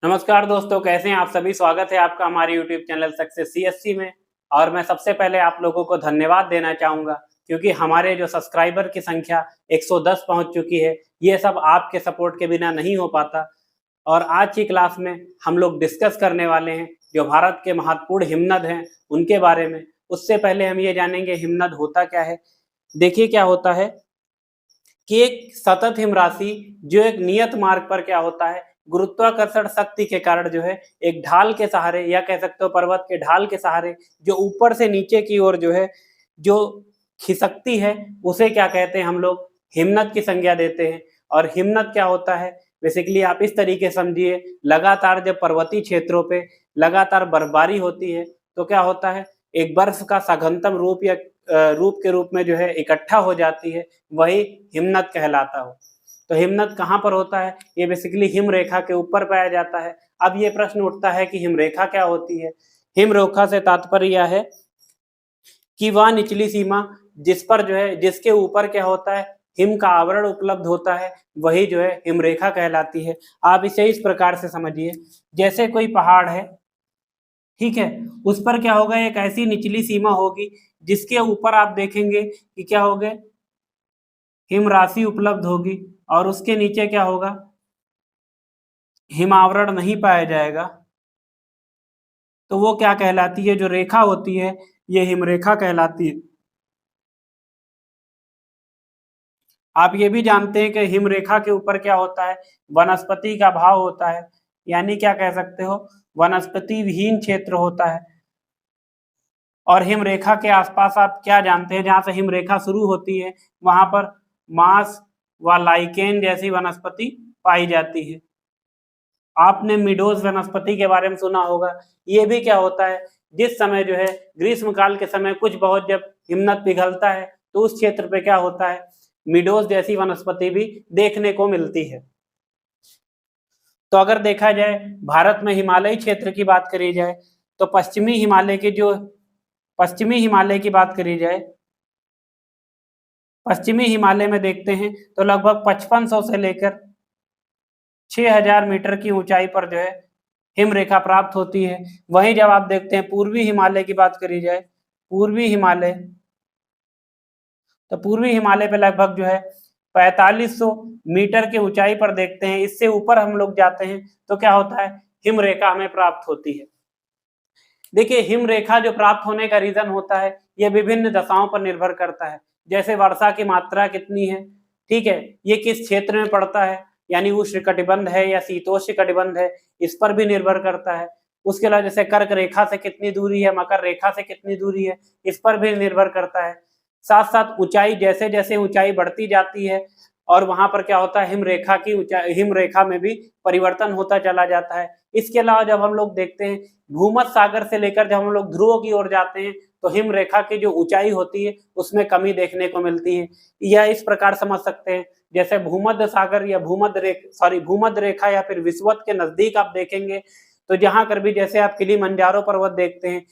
नमस्कार दोस्तों, कैसे हैं आप सभी। स्वागत है आपका हमारे यूट्यूब चैनल सक्सेस सीएससी में। और मैं सबसे पहले आप लोगों को धन्यवाद देना चाहूँगा क्योंकि हमारे जो सब्सक्राइबर की संख्या 110 पहुँच चुकी है। ये सब आपके सपोर्ट के बिना नहीं हो पाता। और आज की क्लास में हम लोग डिस्कस करने वाले हैं जो भारत के महत्वपूर्ण हिमनद हैं उनके बारे में। उससे पहले हम ये जानेंगे हिमनद होता क्या है। देखिए क्या होता है कि एक सतत हिमराशि जो एक नियत मार्ग पर क्या होता है, गुरुत्वाकर्षण शक्ति के कारण जो है एक ढाल के सहारे या कह सकते हो पर्वत के ढाल के सहारे जो ऊपर से नीचे की ओर जो है जो खिसकती है उसे क्या कहते हैं, हम लोग हिमनद की संज्ञा देते हैं। और हिमनद क्या होता है, बेसिकली आप इस तरीके समझिए, लगातार जब पर्वतीय क्षेत्रों पे लगातार बर्फबारी होती है तो क्या होता है, एक बर्फ का सघनतम रूप या रूप के रूप में जो है इकट्ठा हो जाती है, वही हिमनद कहलाता हो। तो हिमनद कहाँ पर होता है, ये बेसिकली हिम रेखा के ऊपर पाया जाता है। अब ये प्रश्न उठता है कि हिम रेखा क्या होती है। हिम रेखा से तात्पर्य यह है कि वह निचली सीमा जिस पर जो है जिसके ऊपर क्या होता है, हिम का आवरण उपलब्ध होता है, वही जो है हिम रेखा कहलाती है। आप इसे इस प्रकार से समझिए, जैसे कोई पहाड़ है, ठीक है, उस पर क्या होगा, एक ऐसी निचली सीमा होगी जिसके ऊपर आप देखेंगे कि क्या होगा, हिम राशि उपलब्ध होगी और उसके नीचे क्या होगा, हिमावरण नहीं पाया जाएगा। तो वो क्या कहलाती है, जो रेखा होती है ये हिम रेखा कहलाती है। आप ये भी जानते हैं कि हिम रेखा के ऊपर क्या होता है, वनस्पति का अभाव होता है, यानी क्या कह सकते हो, वनस्पति विहीन क्षेत्र होता है। और हिम रेखा के आसपास आप क्या जानते हैं, जहां से हिम रेखा शुरू होती है वहां पर मांस व लाइकेन जैसी वनस्पति पाई जाती है। आपने मिडोज वनस्पति के बारे में सुना होगा। ये भी क्या होता है, जिस समय जो है ग्रीष्म काल के समय कुछ बहुत जब हिमनद पिघलता है तो उस क्षेत्र पे क्या होता है, मिडोज जैसी वनस्पति भी देखने को मिलती है। तो अगर देखा जाए भारत में हिमालयी क्षेत्र की बात करी जाए तो पश्चिमी हिमालय की बात करी जाए, पश्चिमी हिमालय में देखते हैं तो लगभग 5500 से लेकर 6000 मीटर की ऊंचाई पर जो है हिम रेखा प्राप्त होती है। वहीं जब आप देखते हैं पूर्वी हिमालय की बात करी जाए, पूर्वी हिमालय, तो पूर्वी हिमालय पे लगभग जो है 4500 मीटर की ऊंचाई पर देखते हैं। इससे ऊपर हम लोग जाते हैं तो क्या होता है, हिम रेखा हमें प्राप्त होती है। देखिए हिम रेखा जो प्राप्त होने का रीजन होता है, यह विभिन्न दशाओं पर निर्भर करता है। जैसे वर्षा की मात्रा कितनी है, ठीक है, ये किस क्षेत्र में पड़ता है, यानी उष्ण कटिबंध है या शीतोष्ण कटिबंध है, इस पर भी निर्भर करता है। उसके अलावा जैसे कर्क रेखा से कितनी दूरी है, मकर रेखा से कितनी दूरी है, इस पर भी निर्भर करता है। साथ साथ ऊंचाई, जैसे जैसे ऊंचाई बढ़ती जाती है और वहां पर क्या होता है, हिम रेखा की ऊंचाई, हिम रेखा में भी परिवर्तन होता चला जाता है। इसके अलावा जब हम लोग देखते हैं भूमध्य सागर से लेकर जब हम लोग ध्रुवों की ओर जाते हैं तो हिम रेखा की जो ऊंचाई होती है उसमें कमी देखने को मिलती है। यह इस प्रकार समझ सकते हैं, जैसे भूमध्य सागर या भूमध्य रेखा या फिर विषुवत के नजदीक आप देखेंगे तो जहां कर भी जैसे आप किलिमंजारो पर्वत देखते हैं,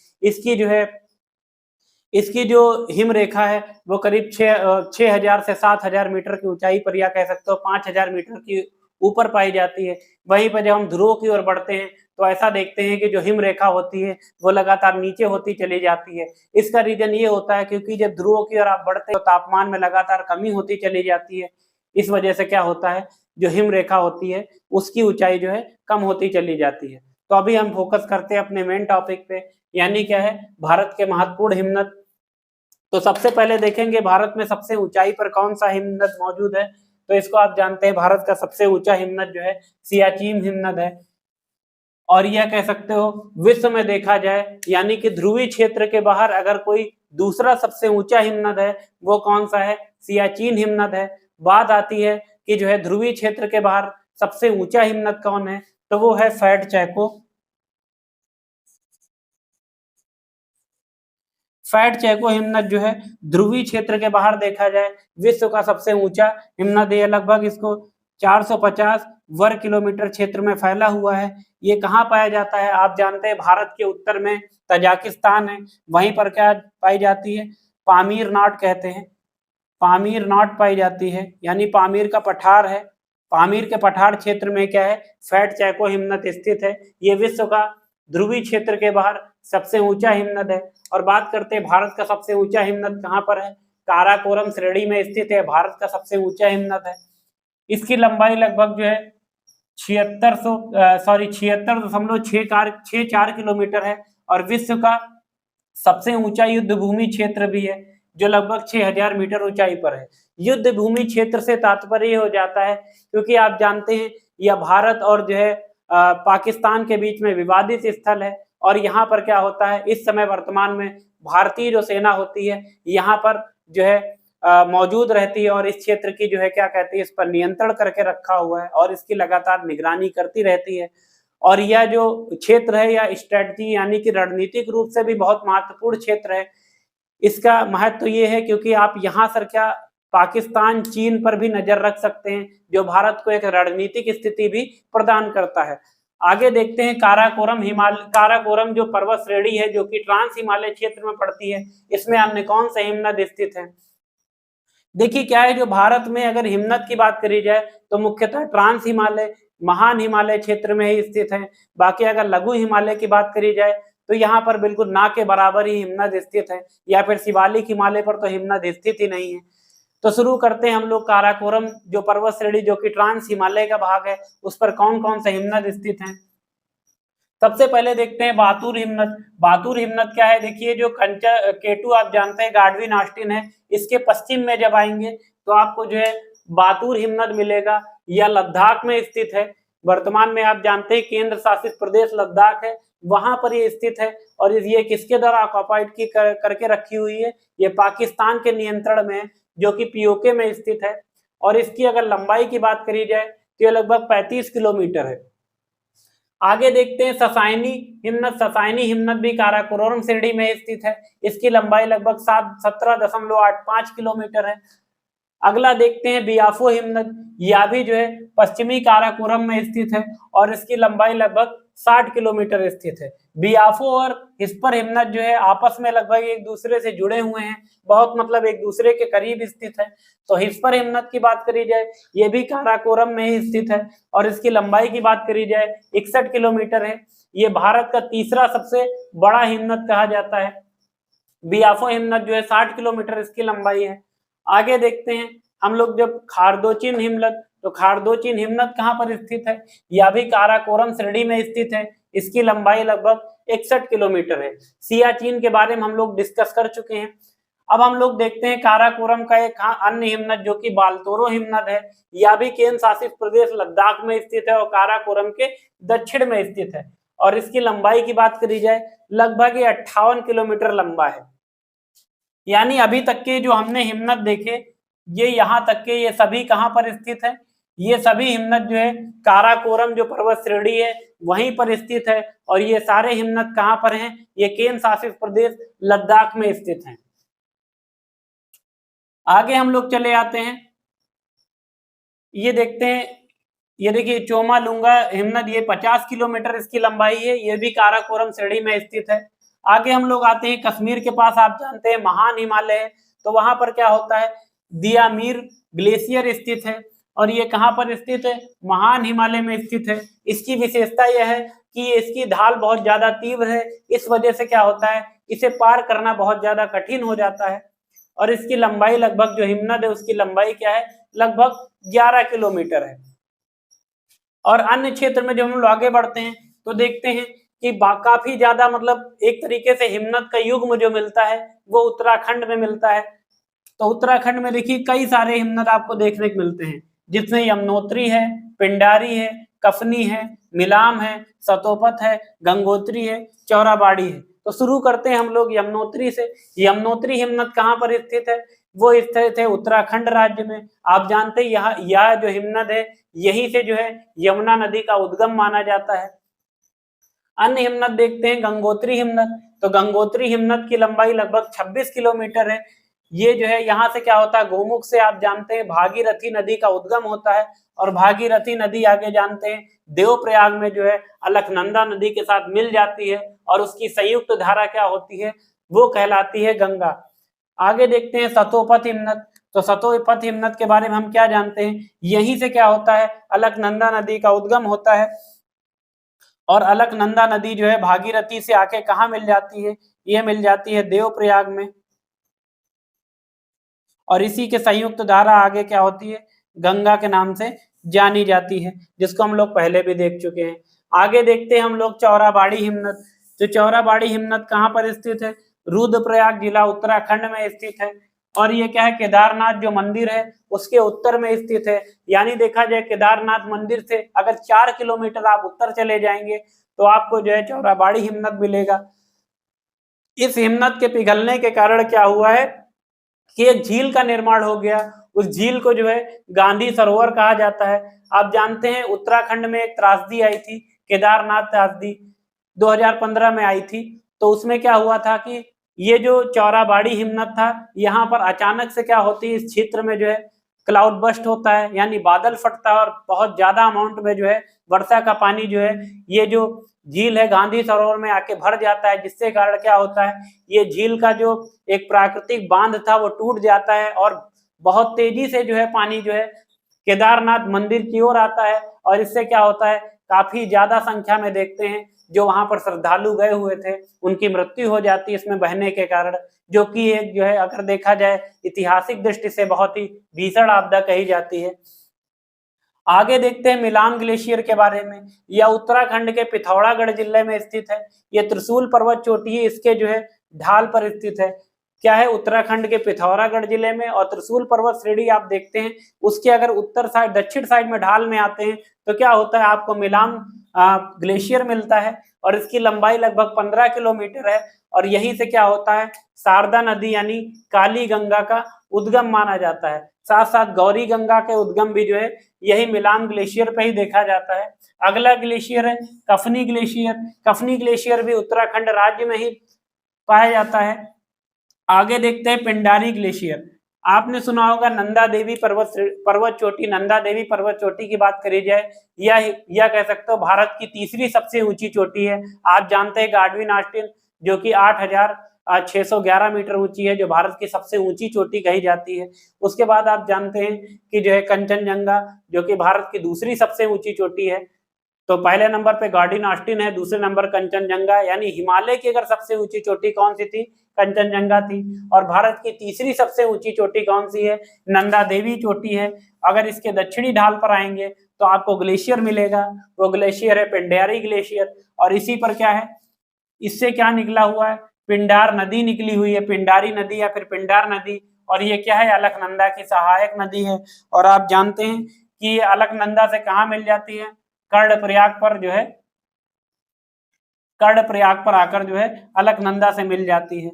इसकी जो हिम रेखा है वो करीब 6000 से 7000 मीटर की ऊंचाई पर, या कह सकते हो 5000 मीटर की ऊपर पाई जाती है। वहीं पर जब हम ध्रुवों की ओर बढ़ते हैं तो ऐसा देखते हैं कि जो हिम रेखा होती है वो लगातार नीचे होती चली जाती है। इसका रीजन ये होता है क्योंकि जब ध्रुवों की ओर आप बढ़ते हो तो तापमान में लगातार कमी होती चली जाती है। इस वजह से क्या होता है, जो हिम रेखा होती है उसकी ऊंचाई जो है कम होती चली जाती है। तो अभी हम फोकस करते हैं अपने मेन टॉपिक पे, यानी क्या है, भारत के महत्वपूर्ण हिमनद। तो सबसे पहले देखेंगे भारत में सबसे ऊंचाई पर कौन सा हिमनद मौजूद है। तो इसको आप जानते हैं, भारत का सबसे ऊंचा हिमनद जो है सियाचिन हिमनद है। और यह कह सकते हो विश्व में देखा जाए, यानी कि ध्रुवीय क्षेत्र के बाहर अगर कोई दूसरा सबसे ऊंचा हिमनद है वो कौन सा है, सियाचिन हिमनद है। बात आती है कि जो है ध्रुवीय क्षेत्र के बाहर सबसे ऊंचा हिमनद कौन है, तो वो है फैट चैको। फैट चैको हिमनद जो है ध्रुवीय क्षेत्र के बाहर देखा जाए विश्व का सबसे ऊंचा हिमनद है। लगभग इसको 450 वर्ग किलोमीटर क्षेत्र में फैला हुआ है। ये कहाँ पाया जाता है, आप जानते हैं भारत के उत्तर में तजाकिस्तान है, वहीं पर क्या पाई जाती है, पामीर नाट कहते हैं, पामीर नाट पाई जाती है, यानी पामीर का पठार है, पामीर के पठार क्षेत्र में क्या है, फैट चैको हिमनद स्थित है। ये विश्व का ध्रुवीय क्षेत्र के बाहर सबसे ऊंचा हिमनद है। और बात करते हैं भारत का सबसे ऊंचा हिमनद कहाँ पर है, काराकोरम श्रेणी में स्थित है, भारत का सबसे ऊंचा हिमनद है। इसकी लंबाई लगभग जो है 76.64 किलोमीटर है और विश्व का सबसे ऊंचा युद्ध भूमि क्षेत्र भी है, जो लगभग 6000 मीटर ऊंचाई पर है। युद्ध भूमि क्षेत्र से तात्पर्य हो जाता है क्योंकि आप जानते हैं यह भारत और जो है पाकिस्तान के बीच में विवादित स्थल है और यहाँ पर क्या होता है, इस समय वर्तमान में भारतीय जो सेना होती है यहाँ पर जो है मौजूद रहती है और इस क्षेत्र की जो है क्या कहती है, इस पर नियंत्रण करके रखा हुआ है और इसकी लगातार निगरानी करती रहती है। और यह जो क्षेत्र है यह स्ट्रेटजी यानी कि रणनीतिक रूप से भी बहुत महत्वपूर्ण क्षेत्र है। इसका महत्व ये है क्योंकि आप यहाँ सर क्या पाकिस्तान चीन पर भी नजर रख सकते हैं, जो भारत को एक रणनीतिक स्थिति भी प्रदान करता है। आगे देखते हैं काराकोरम जो पर्वत श्रेणी है जो कि ट्रांस हिमालय क्षेत्र में पड़ती है, इसमें अन्य कौन से हिमनद स्थित है। देखिए क्या है, जो भारत में अगर हिमनद की बात करी जाए तो मुख्यतः ट्रांस हिमालय, महान हिमालय क्षेत्र में ही स्थित है। बाकी अगर लघु हिमालय की बात करी जाए तो यहाँ पर बिल्कुल ना के बराबर ही हिमनद स्थित है, या फिर शिवालिक हिमालय पर तो हिमनद स्थित ही नहीं है। तो शुरू करते हैं हम लोग काराकोरम जो पर्वत श्रेणी जो कि ट्रांस हिमालय का भाग है, उस पर कौन कौन से हिमनद स्थित हैं। सबसे पहले देखते हैं बातुर हिमनद। बातुर हिमनद क्या है, देखिए जो केटू आप जानते हैं गाडविन ऑस्टिन है, इसके पश्चिम में जब आएंगे तो आपको जो है बातुर हिमनद मिलेगा। यह लद्दाख में स्थित है। वर्तमान में आप जानते हैं केंद्र शासित प्रदेश लद्दाख है, वहां पर ये स्थित है। और ये किसके द्वारा ऑक्युपाइड की करके रखी हुई है, ये पाकिस्तान के नियंत्रण में है, जो कि पीओके में स्थित है। और इसकी अगर लंबाई की बात करी जाए तो ये लगभग 35 किलोमीटर है। आगे देखते हैं ससाइनी हिमनद। ससाइनी हिमनद भी काराकोरम श्रेणी में स्थित है। इसकी लंबाई लगभग 17.85 किलोमीटर है। अगला देखते हैं बियाफो हिमनद। यह भी जो है पश्चिमी काराकोरम में स्थित है और इसकी लंबाई लगभग 60 किलोमीटर स्थित है। बियाफो और हिस्पर हिमनद जो है आपस में लगभग एक दूसरे से जुड़े हुए हैं, बहुत मतलब एक दूसरे के करीब स्थित है। तो हिस्पर हिमनद की बात करी जाए ये भी काराकोरम में ही स्थित है और इसकी लंबाई की बात करी जाए 61 किलोमीटर है। ये भारत का तीसरा सबसे बड़ा हिमनद कहा जाता है। बियाफो हिमनद जो है 60 किलोमीटर इसकी लंबाई है। आगे देखते हैं हम लोग जब खारदोचिन हिमनद, तो खारदोचिन हिमनद कहाँ पर स्थित है, यह भी काराकोरम श्रेणी में स्थित है। इसकी लंबाई लगभग 61 किलोमीटर है। सियाचिन के बारे में हम लोग डिस्कस कर चुके हैं। अब हम लोग देखते हैं काराकोरम का एक अन्य हिमनद जो कि बाल्तोरो हिमनद है। यह भी केंद्र शासित प्रदेश लद्दाख में स्थित है और काराकोरम के दक्षिण में स्थित है। और इसकी लंबाई की बात करी जाए लगभग 58 किलोमीटर लंबा है। यानी अभी तक के जो हमने हिमनद देखे ये यहाँ तक के ये सभी कहाँ पर स्थित है, ये सभी हिमनद जो है काराकोरम जो पर्वत श्रेणी है वहीं पर स्थित है। और ये सारे हिमनद कहाँ पर हैं, ये केंद्र शासित प्रदेश लद्दाख में स्थित हैं। आगे हम लोग चले आते हैं, ये देखते हैं, ये देखिए चोमालुंगा हिमनद, ये 50 किलोमीटर इसकी लंबाई है, ये भी काराकोरम श्रेणी में स्थित है। आगे हम लोग आते हैं कश्मीर के पास, आप जानते हैं महान हिमालय है, तो वहां पर क्या होता है दियामीर ग्लेशियर स्थित है। और ये कहाँ पर स्थित है, महान हिमालय में स्थित है। इसकी विशेषता यह है कि इसकी ढाल बहुत ज्यादा तीव्र है, इस वजह से क्या होता है इसे पार करना बहुत ज्यादा कठिन हो जाता है। और इसकी लंबाई लगभग जो हिमनद है उसकी लंबाई क्या है, लगभग 11 किलोमीटर है। और अन्य क्षेत्र में जब हम लोग आगे बढ़ते हैं तो देखते हैं कि काफी ज्यादा मतलब एक तरीके से हिमनद का युग्म जो मिलता है वो उत्तराखंड में मिलता है। तो उत्तराखंड में देखिए कई सारे हिमनद आपको देखने को मिलते हैं, जिसमें यमुनोत्री है, पिंडारी है, कफनी है, मिलाम है, सतोपत है, गंगोत्री है, चौराबाड़ी है। तो शुरू करते हैं हम लोग यमुनोत्री से। यमुनोत्री हिमनद कहाँ पर स्थित है, वो स्थित है उत्तराखंड राज्य में। आप जानते हैं यह जो हिमनद है यहीं से जो है यमुना नदी का उद्गम माना जाता है। अन्य हिमनद देखते हैं गंगोत्री हिमनद। तो गंगोत्री हिमनद की लंबाई लगभग 26 किलोमीटर है। ये जो है यहाँ से क्या होता है, गोमुख से आप जानते हैं भागीरथी नदी का उद्गम होता है और भागीरथी नदी आगे जानते हैं देवप्रयाग में जो है अलकनंदा नदी के साथ मिल जाती है और उसकी संयुक्त धारा क्या होती है, वो कहलाती है गंगा। आगे देखते हैं सतोपत हिमनद। तो सतोपथ हिमनद के बारे में हम क्या जानते हैं, यहीं से क्या होता है, अलकनंदा नदी का उद्गम होता है। और अलकनंदा नदी जो है भागीरथी से आके कहाँ मिल जाती है, ये मिल जाती है देवप्रयाग में। और इसी के संयुक्त धारा आगे क्या होती है, गंगा के नाम से जानी जाती है, जिसको हम लोग पहले भी देख चुके हैं। आगे देखते हैं हम लोग चौराबाड़ी हिमनद। तो चौराबाड़ी हिमनद कहाँ पर स्थित है, रुद्रप्रयाग जिला उत्तराखंड में स्थित है। और ये क्या है, केदारनाथ जो मंदिर है उसके उत्तर में स्थित है। यानी देखा जाए केदारनाथ मंदिर से अगर 4 किलोमीटर आप उत्तर चले जाएंगे तो आपको जो है चौराबाड़ी हिमनद मिलेगा। इस हिमनद के पिघलने के कारण क्या हुआ है कि एक झील का निर्माण हो गया। उस झील को जो है गांधी सरोवर कहा जाता है। आप जानते हैं उत्तराखंड में एक त्रासदी आई थी, केदारनाथ त्रासदी 2015 में आई थी। तो उसमें क्या हुआ था कि ये जो चौराबाड़ी हिमनद था, यहाँ पर अचानक से क्या होती है, इस क्षेत्र में जो है क्लाउड बस्ट होता है, यानी बादल फटता है और बहुत ज्यादा अमाउंट में जो है वर्षा का पानी जो है ये जो झील है गांधी सरोवर में आके भर जाता है, जिससे कारण क्या होता है, ये झील का जो एक प्राकृतिक बांध था वो टूट जाता है और बहुत तेजी से जो है पानी जो है केदारनाथ मंदिर की ओर आता है। और इससे क्या होता है, काफी ज्यादा संख्या में देखते हैं जो वहां पर श्रद्धालु गए हुए थे उनकी मृत्यु हो जाती है इसमें बहने के कारण, जो कि एक जो है अगर देखा जाए ऐतिहासिक दृष्टि से बहुत ही भीषण आपदा कही जाती है। आगे देखते हैं मिलान ग्लेशियर के बारे में। यह उत्तराखंड के पिथौरागढ़ जिले में स्थित है। यह त्रिशूल पर्वत चोटी है, इसके जो है ढाल पर स्थित है। क्या है, उत्तराखंड के पिथौरागढ़ जिले में। और त्रिशूल पर्वत श्रेणी आप देखते हैं उसके अगर उत्तर साइड दक्षिण साइड में ढाल में आते हैं तो क्या होता है, आपको मिलान ग्लेशियर मिलता है और इसकी लंबाई लगभग 15 किलोमीटर है। और यहीं से क्या होता है, शारदा नदी यानी काली गंगा का उद्गम माना जाता है। साथ साथ गौरी गंगा के उद्गम भी जो है यही मिलान ग्लेशियर पे ही देखा जाता है। अगला ग्लेशियर है कफनी ग्लेशियर। कफनी ग्लेशियर भी उत्तराखंड राज्य में ही पाया जाता है। आगे देखते हैं पिंडारी ग्लेशियर। आपने सुना होगा नंदा देवी पर्वत चोटी। नंदा देवी पर्वत चोटी की बात करी जाए, यह कह सकते हो भारत की तीसरी सबसे ऊंची चोटी है। आप जानते हैं गाडविन ऑस्टिन जो कि 8,611 मीटर ऊंची है, जो भारत की सबसे ऊंची चोटी कही जाती है। उसके बाद आप जानते हैं कि जो है कंचनजंगा जो कि भारत की दूसरी सबसे ऊंची चोटी है। तो पहले नंबर पे गार्डिन ऑस्टिन है, दूसरे नंबर कंचनजंगा। यानी हिमालय की अगर सबसे ऊंची चोटी कौन सी थी, कंचनजंगा थी। और भारत की तीसरी सबसे ऊंची चोटी कौन सी है, नंदा देवी चोटी है। अगर इसके दक्षिणी ढाल पर आएंगे तो आपको ग्लेशियर मिलेगा, वो ग्लेशियर है पिंडारी ग्लेशियर। और इसी पर क्या है, इससे क्या निकला हुआ है, पिंडार नदी निकली हुई है, पिंडारी नदी या फिर पिंडार नदी। और ये क्या है, अलकनंदा की सहायक नदी है। और आप जानते हैं कि ये अलकनंदा से कहाँ मिल जाती है, कर्णप्रयाग पर जो है, कर्णप्रयाग पर आकर जो है अलकनंदा से मिल जाती है।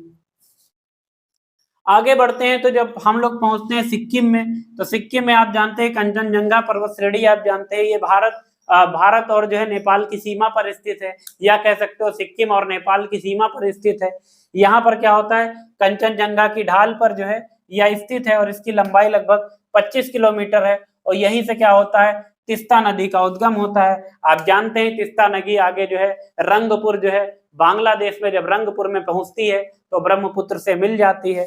आगे बढ़ते हैं तो जब हम लोग पहुंचते हैं सिक्किम में, तो सिक्किम में आप जानते हैं कंचनजंगा पर्वत श्रेणी आप जानते हैं, ये भारत और जो है नेपाल की सीमा पर स्थित है, या कह सकते हो सिक्किम और नेपाल की सीमा पर स्थित है। यहाँ पर क्या होता है, कंचनजंगा की ढाल पर जो है यह स्थित है और इसकी लंबाई लगभग 25 किलोमीटर है। और यहीं से क्या होता है, तीस्ता नदी का उद्गम होता है। आप जानते हैं तीस्ता नदी आगे जो है रंगपुर जो है बांग्लादेश में, जब रंगपुर में पहुंचती है तो ब्रह्मपुत्र से मिल जाती है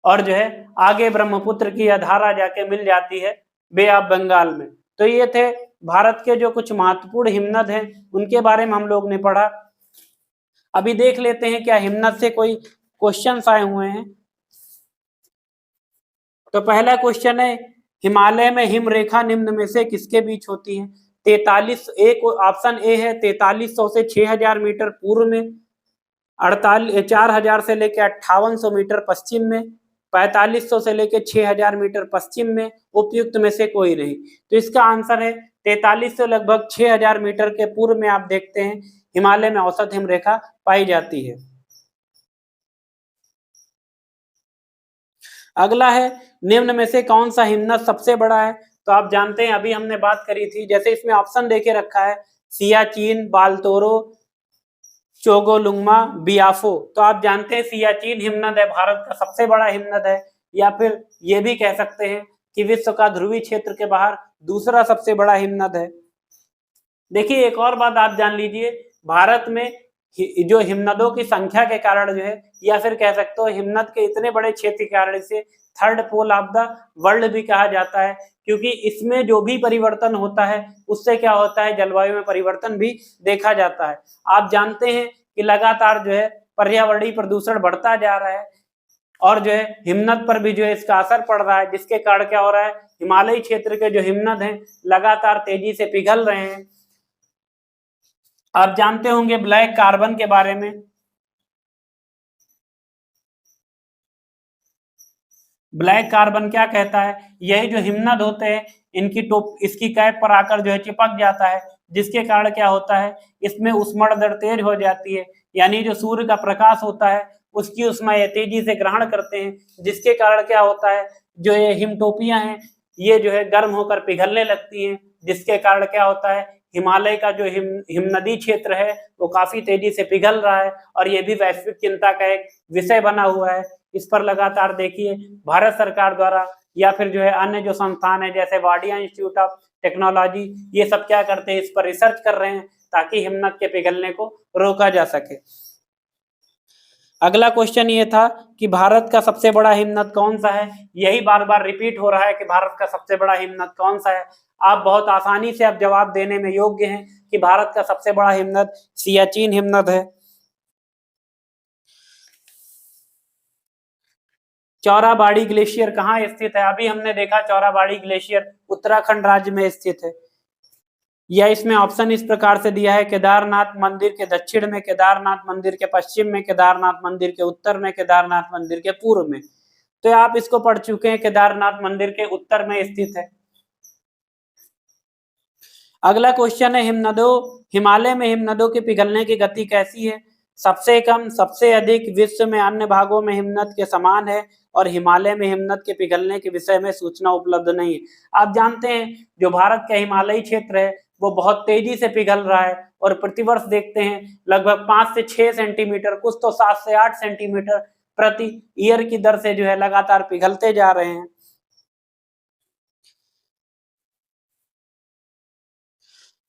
और जो है आगे ब्रह्मपुत्र की धारा जाके मिल जाती है बे ऑफ बंगाल में। तो ये थे भारत के जो कुछ महत्वपूर्ण हिमनद हैं उनके बारे में हम लोग ने पढ़ा। अभी देख लेते हैं क्या हिमनद से कोई क्वेश्चंस आए हुए हैं। तो पहला क्वेश्चन है, हिमालय में हिम रेखा निम्न में से किसके बीच होती है। 43, एक ऑप्शन ए है 4300 से 6000 मीटर पूर्व में, 4000 से लेकर 5800 मीटर पश्चिम में, 4500 से लेकर 6000 मीटर पश्चिम में, उपयुक्त में से कोई नहीं। तो इसका आंसर है 4300 लगभग 6000 मीटर के पूर्व में आप देखते हैं हिमालय में औसत हिमरेखा पाई जाती है। अगला है, निम्न में से कौन सा हिमनद सबसे बड़ा है। तो आप जानते हैं अभी हमने बात करी थी, जैसे इसमें ऑप्शन देके रखा है सियाचिन, बालतोरो, चोगोलुंगमा, बियाफो। तो आप जानते हैं सियाचिन हिमनद है भारत का सबसे बड़ा हिमनद है, या फिर ये भी कह सकते हैं कि विश्व का ध्रुवीय क्षेत्र के बाहर दूसरा सबसे बड़ा हिमनद है। देखिए एक और बात आप जान लीजिए, भारत में जो हिमनदों की संख्या के कारण जो है, या फिर कह सकते हो हिमनद के इतने बड़े क्षेत्र के कारण से third pole of the world भी कहा जाता है, क्योंकि इसमें जो भी परिवर्तन होता है उससे क्या होता है, जलवायु में परिवर्तन भी देखा जाता है। आप जानते हैं कि लगातार जो है पर्यावरणीय प्रदूषण बढ़ता जा रहा है और जो है हिमनद पर भी जो है इसका असर पड़ रहा है, जिसके कारण क्या हो रहा है, हिमालयी क्षेत्र के जो हिमनद हैं लगातार तेजी से पिघल रहे हैं। आप जानते होंगे ब्लैक कार्बन के बारे में। ब्लैक कार्बन क्या कहता है, यही जो हिमनद होते हैं इनकी इसकी कैप पर आकर जो है चिपक जाता है, जिसके कारण क्या होता है, इसमें ऊष्मण दर तेज हो जाती है, यानी जो सूर्य का प्रकाश होता है उसकी ऊष्मा ये तेजी से ग्रहण करते हैं, जिसके कारण क्या होता है, जो ये हिमटोपियां हैं ये जो है गर्म होकर पिघलने लगती हैं, जिसके कारण क्या होता है, हिमालय का जो हिमनदी क्षेत्र है वो काफी तेजी से पिघल रहा है और ये भी वैश्विक चिंता का एक विषय बना हुआ है। इस पर लगातार देखिए भारत सरकार द्वारा या फिर जो है अन्य जो संस्थान है जैसे वाडिया इंस्टीट्यूट ऑफ टेक्नोलॉजी, ये सब क्या करते हैं, इस पर रिसर्च कर रहे हैं ताकि हिमनद के पिघलने को रोका जा सके। अगला क्वेश्चन ये था कि भारत का सबसे बड़ा हिमनद कौन सा है, यही बार बार रिपीट हो रहा है कि भारत का सबसे बड़ा हिमनद कौन सा है। आप बहुत आसानी से आप जवाब देने में योग्य हैं कि भारत का सबसे बड़ा हिमनद सियाचिन हिमनद है। चौराबाड़ी ग्लेशियर कहाँ स्थित है, अभी हमने देखा चौराबाड़ी ग्लेशियर उत्तराखंड राज्य में स्थित है। या इसमें ऑप्शन इस प्रकार से दिया है, केदारनाथ मंदिर के दक्षिण में, केदारनाथ मंदिर के पश्चिम में, केदारनाथ मंदिर के उत्तर में, केदारनाथ मंदिर के पूर्व में। तो आप इसको पढ़ चुके हैं, केदारनाथ मंदिर के उत्तर में स्थित है। अगला क्वेश्चन है, हिमालय में हिमनदों के पिघलने की गति कैसी है, सबसे कम, सबसे अधिक, विश्व में अन्य भागों में हिमनद के समान है और हिमालय में हिमनद के पिघलने के विषय में सूचना उपलब्ध नहीं है। आप जानते हैं जो भारत का हिमालयी क्षेत्र है वो बहुत तेजी से पिघल रहा है और प्रतिवर्ष देखते हैं लगभग 5 से 6 सेंटीमीटर, कुछ तो 7 से 8 सेंटीमीटर प्रति ईयर की दर से जो है लगातार पिघलते जा रहे हैं।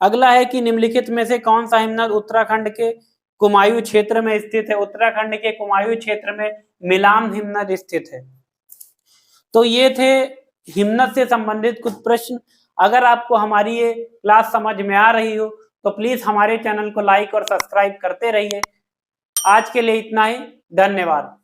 अगला है कि निम्नलिखित में से कौन सा हिमनद उत्तराखंड के कुमायूं क्षेत्र में स्थित है, उत्तराखंड के कुमायूं क्षेत्र में मिलाम हिमनद स्थित है। तो ये थे हिमनद से संबंधित कुछ प्रश्न। अगर आपको हमारी ये क्लास समझ में आ रही हो तो प्लीज हमारे चैनल को लाइक और सब्सक्राइब करते रहिए। आज के लिए इतना ही, धन्यवाद।